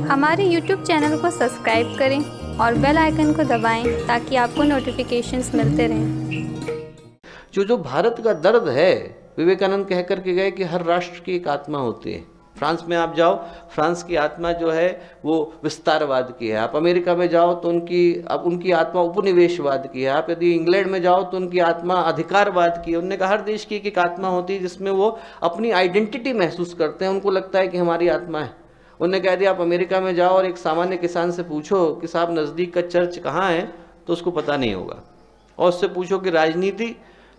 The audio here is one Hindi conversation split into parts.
हमारे YouTube चैनल को सब्सक्राइब करें और बेल आइकन को दबाएं ताकि आपको नोटिफिकेशंस मिलते रहें। जो भारत का दर्द है, विवेकानंद कह कर के गए कि हर राष्ट्र की एक आत्मा होती है। फ्रांस में आप जाओ, फ्रांस की आत्मा जो है वो विस्तारवाद की है। आप अमेरिका में जाओ तो उनकी आत्मा उपनिवेशवाद की है। आप यदि इंग्लैंड में जाओ तो उनकी आत्मा अधिकारवाद की है। उन्होंने कहा हर देश की एक आत्मा होती है जिसमें वो अपनी आइडेंटिटी महसूस करते हैं, उनको लगता है कि हमारी आत्मा है। उन्होंने कह दिया आप अमेरिका में जाओ और एक सामान्य किसान से पूछो कि साहब नज़दीक का चर्च कहाँ है, तो उसको पता नहीं होगा। और उससे पूछो कि राजनीति,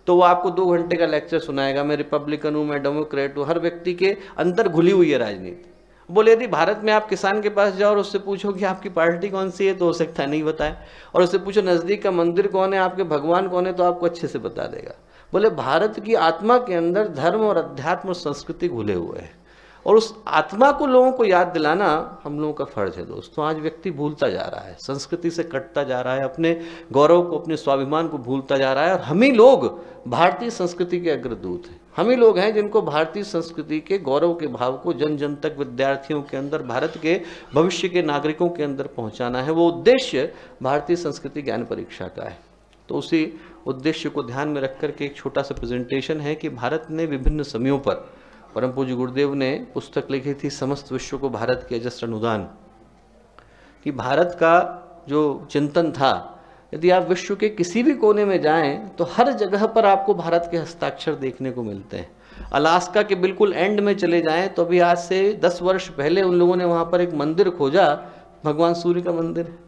तो वो आपको 2 घंटे का लेक्चर सुनाएगा, मैं रिपब्लिकन हूँ, मैं डेमोक्रेट हूँ। हर व्यक्ति के अंदर घुली हुई है राजनीति। बोले यदि भारत में आप किसान के पास जाओ और उससे पूछो कि आपकी पार्टी कौन सी है, तो हो सकता है नहीं बताए। और उससे पूछो नज़दीक का मंदिर कौन है, आपके भगवान कौन है, तो आपको अच्छे से बता देगा। बोले भारत की आत्मा के अंदर धर्म और अध्यात्म और संस्कृति घुले हुए हैं, और उस आत्मा को लोगों को याद दिलाना हम लोगों का फर्ज है। दोस्तों, आज व्यक्ति भूलता जा रहा है, संस्कृति से कटता जा रहा है, अपने गौरव को, अपने स्वाभिमान को भूलता जा रहा है। और हम ही लोग भारतीय संस्कृति के अग्रदूत हैं। हम ही लोग हैं जिनको भारतीय संस्कृति के गौरव के भाव को जन जन तक, विद्यार्थियों के अंदर, भारत के भविष्य के नागरिकों के अंदर पहुंचाना है। वो उद्देश्य भारतीय संस्कृति ज्ञान परीक्षा का है। तो उसी उद्देश्य को ध्यान में रख करके एक छोटा सा प्रेजेंटेशन है कि भारत ने विभिन्न समयों पर, परम पूज्य गुरुदेव ने पुस्तक लिखी थी समस्त विश्व को भारत के अजस्र अनुदान, कि भारत का जो चिंतन था, यदि आप विश्व के किसी भी कोने में जाएं तो हर जगह पर आपको भारत के हस्ताक्षर देखने को मिलते हैं। अलास्का के बिल्कुल एंड में चले जाएं तो अभी आज से 10 वर्ष पहले उन लोगों ने वहाँ पर एक मंदिर खोजा, भगवान सूर्य का मंदिर है।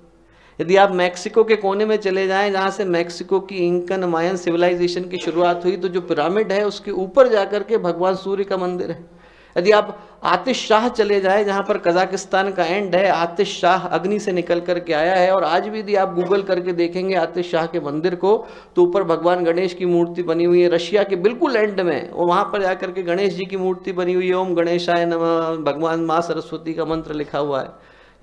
यदि आप मैक्सिको के कोने में चले जाएं, जहाँ से मैक्सिको की इंकन मायन सिविलाइजेशन की शुरुआत हुई, तो जो पिरामिड है उसके ऊपर जाकर के भगवान सूर्य का मंदिर है। यदि आप आतिश शाह चले जाएं, जहाँ पर कजाकिस्तान का एंड है, आतिश शाह अग्नि से निकल करके आया है। और आज भी यदि आप गूगल करके देखेंगे आतिश शाह के मंदिर को, तो ऊपर भगवान गणेश की मूर्ति बनी हुई है। रशिया के बिल्कुल एंड में वहाँ पर जाकर के गणेश जी की मूर्ति बनी हुई है, ओम गणेशाय नमः, भगवान माँ सरस्वती का मंत्र लिखा हुआ है।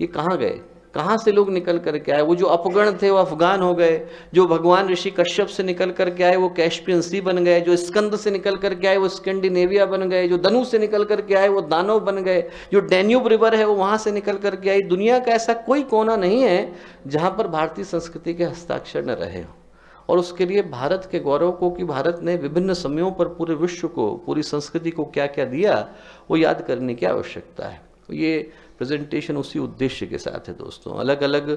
ये कहाँ गए, कहाँ से लोग निकल करके आए? वो जो अपगण थे वो अफगान हो गए, जो भगवान ऋषि कश्यप से निकल करके आए वो कैस्पियन सी बन गए, जो स्कंद से निकल करके आए वो स्कैंडिनेविया बन गए, जो धनु से निकल करके आए वो दानव बन गए, जो डैन्यूब रिवर है वो वहाँ से निकल करके आई। दुनिया का ऐसा कोई कोना नहीं है जहाँ पर भारतीय संस्कृति के हस्ताक्षर न रहे हो। और उसके लिए भारत के गौरव को, कि भारत ने विभिन्न समयों पर पूरे विश्व को, पूरी संस्कृति को क्या क्या दिया, वो याद करने की आवश्यकता है। ये प्रेजेंटेशन उसी उद्देश्य के साथ है। दोस्तों, अलग अलग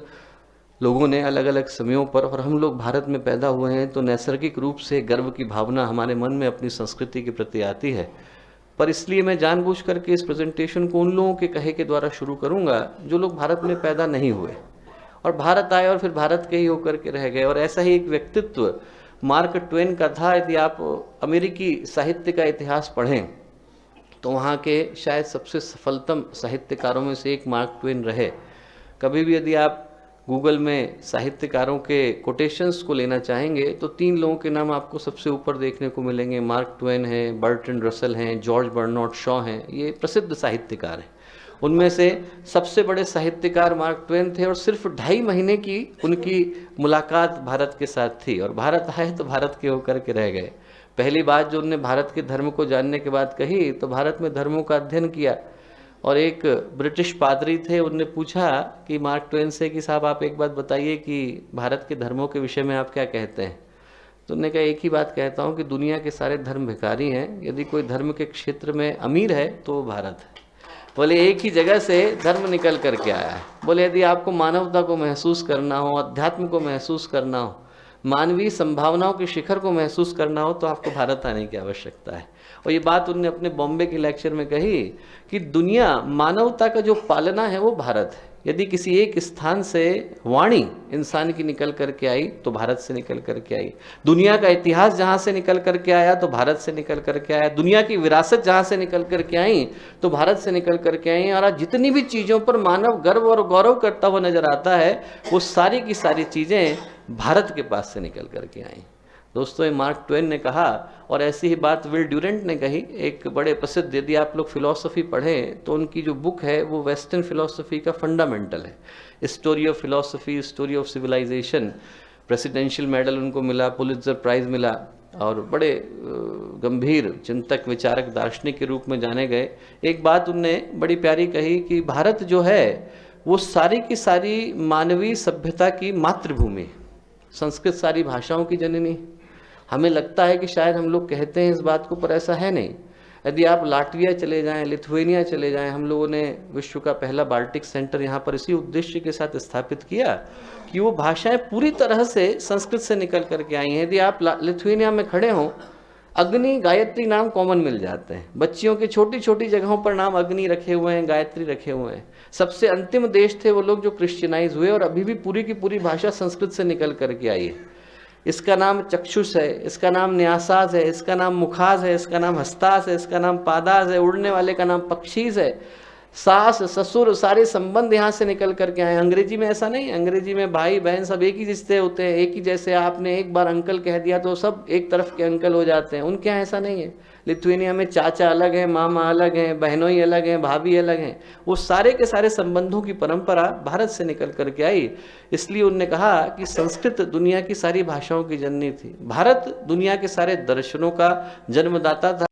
लोगों ने अलग अलग समयों पर, और हम लोग भारत में पैदा हुए हैं तो नैसर्गिक रूप से गर्व की भावना हमारे मन में अपनी संस्कृति के प्रति आती है। पर इसलिए मैं जानबूझ करके इस प्रेजेंटेशन को उन लोगों के कहे के द्वारा शुरू करूंगा जो लोग भारत में पैदा नहीं हुए और भारत आए और फिर भारत के ही होकर के रह गए। और ऐसा ही एक व्यक्तित्व मार्क ट्वेन का था। यदि आप अमेरिकी साहित्य का इतिहास पढ़ें तो वहाँ के शायद सबसे सफलतम साहित्यकारों में से एक मार्क ट्वेन रहे। कभी भी यदि आप गूगल में साहित्यकारों के कोटेशंस को लेना चाहेंगे तो 3 लोगों के नाम आपको सबसे ऊपर देखने को मिलेंगे। मार्क ट्वेन हैं, बर्ट्रैंड रसल हैं, जॉर्ज बर्नार्ड शॉ हैं। ये प्रसिद्ध साहित्यकार हैं। उनमें से सबसे बड़े साहित्यकार मार्क ट्वेन थे और सिर्फ 2.5 महीने की उनकी मुलाकात भारत के साथ थी, और भारत आए तो भारत के होकर के रह गए। पहली बात जो उन्होंने भारत के धर्म को जानने के बाद कही तो भारत में धर्मों का अध्ययन किया। और एक ब्रिटिश पादरी थे, उनने पूछा कि मार्क ट्वेन से कि साहब आप एक बात बताइए कि भारत के धर्मों के विषय में आप क्या कहते हैं। तो उन्होंने कहा एक ही बात कहता हूँ कि दुनिया के सारे धर्म भिखारी हैं, यदि कोई धर्म के क्षेत्र में अमीर है तो वो भारत है। बोले एक ही जगह से धर्म निकल करके आया है। बोले यदि आपको मानवता को महसूस करना हो, अध्यात्म को महसूस करना हो, मानवीय संभावनाओं के शिखर को महसूस करना हो, तो आपको भारत आने की आवश्यकता है। और ये बात उन्होंने अपने बॉम्बे के लेक्चर में कही कि दुनिया, मानवता का जो पालना है वो भारत है। यदि किसी एक स्थान से वाणी इंसान की निकल करके आई तो भारत से निकल करके आई। दुनिया का इतिहास जहाँ से निकल करके आया तो भारत से निकल करके आया। दुनिया की विरासत जहाँ से निकल करके आई तो भारत से निकल करके आई। और आज जितनी भी चीज़ों पर मानव गर्व और गौरव करता हुआ नजर आता है वो सारी की सारी चीज़ें भारत के पास से निकल करके आई। दोस्तों, ये मार्क ट्वेन ने कहा, और ऐसी ही बात विल ड्यूरेंट ने कही, एक बड़े प्रसिद्ध, यदि आप लोग फिलॉसफी पढ़ें तो उनकी जो बुक है वो वेस्टर्न फिलॉसफी का फंडामेंटल है। Story of philosophy, story of civilisation, presidential medal उनको मिला, पुलित्जर प्राइज मिला। और बड़े गंभीर चिंतक विचारक दार्शनिक के रूप में जाने गए। एक बात उनने बड़ी प्यारी कही कि भारत जो है वो सारी की सारी मानवीय सभ्यता की मातृभूमि, संस्कृत सारी भाषाओं की जननी। हमें लगता है कि शायद हम लोग कहते हैं इस बात को, पर ऐसा है नहीं। यदि आप लाटविया चले जाएं, लिथुआनिया चले जाएं, हम लोगों ने विश्व का पहला बाल्टिक सेंटर यहाँ पर इसी उद्देश्य के साथ स्थापित किया कि वो भाषाएं पूरी तरह से संस्कृत से निकल करके आई हैं। यदि आप लिथुआनिया में खड़े हों, अग्नि गायत्री नाम कॉमन मिल जाते हैं। बच्चियों के छोटी छोटी जगहों पर नाम अग्नि रखे हुए हैं, गायत्री रखे हुए हैं। सबसे अंतिम देश थे वो लोग जो क्रिश्चियनाइज हुए, और अभी भी पूरी की पूरी भाषा संस्कृत से निकल करके आई है। इसका नाम चक्षुष है, इसका नाम न्यासाज है, इसका नाम मुखाज है, इसका नाम हस्तास है, इसका नाम पादास है, उड़ने वाले का नाम पक्षीज है। सास ससुर सारे संबंध यहाँ से निकल करके आए। अंग्रेजी में ऐसा नहीं है। अंग्रेजी में भाई बहन सब एक ही रिश्ते होते हैं, एक ही जैसे। आपने एक बार अंकल कह दिया तो सब एक तरफ के अंकल हो जाते हैं। उनके यहाँ ऐसा नहीं है। लिथुआनिया में चाचा अलग है, मामा अलग हैं, बहनोई अलग हैं, भाभी अलग हैं। वो सारे के सारे संबंधों की परंपरा भारत से निकल करके आई। इसलिए उनने कहा कि संस्कृत दुनिया की सारी भाषाओं की जननी थी। भारत दुनिया के सारे दर्शनों का जन्मदाता था।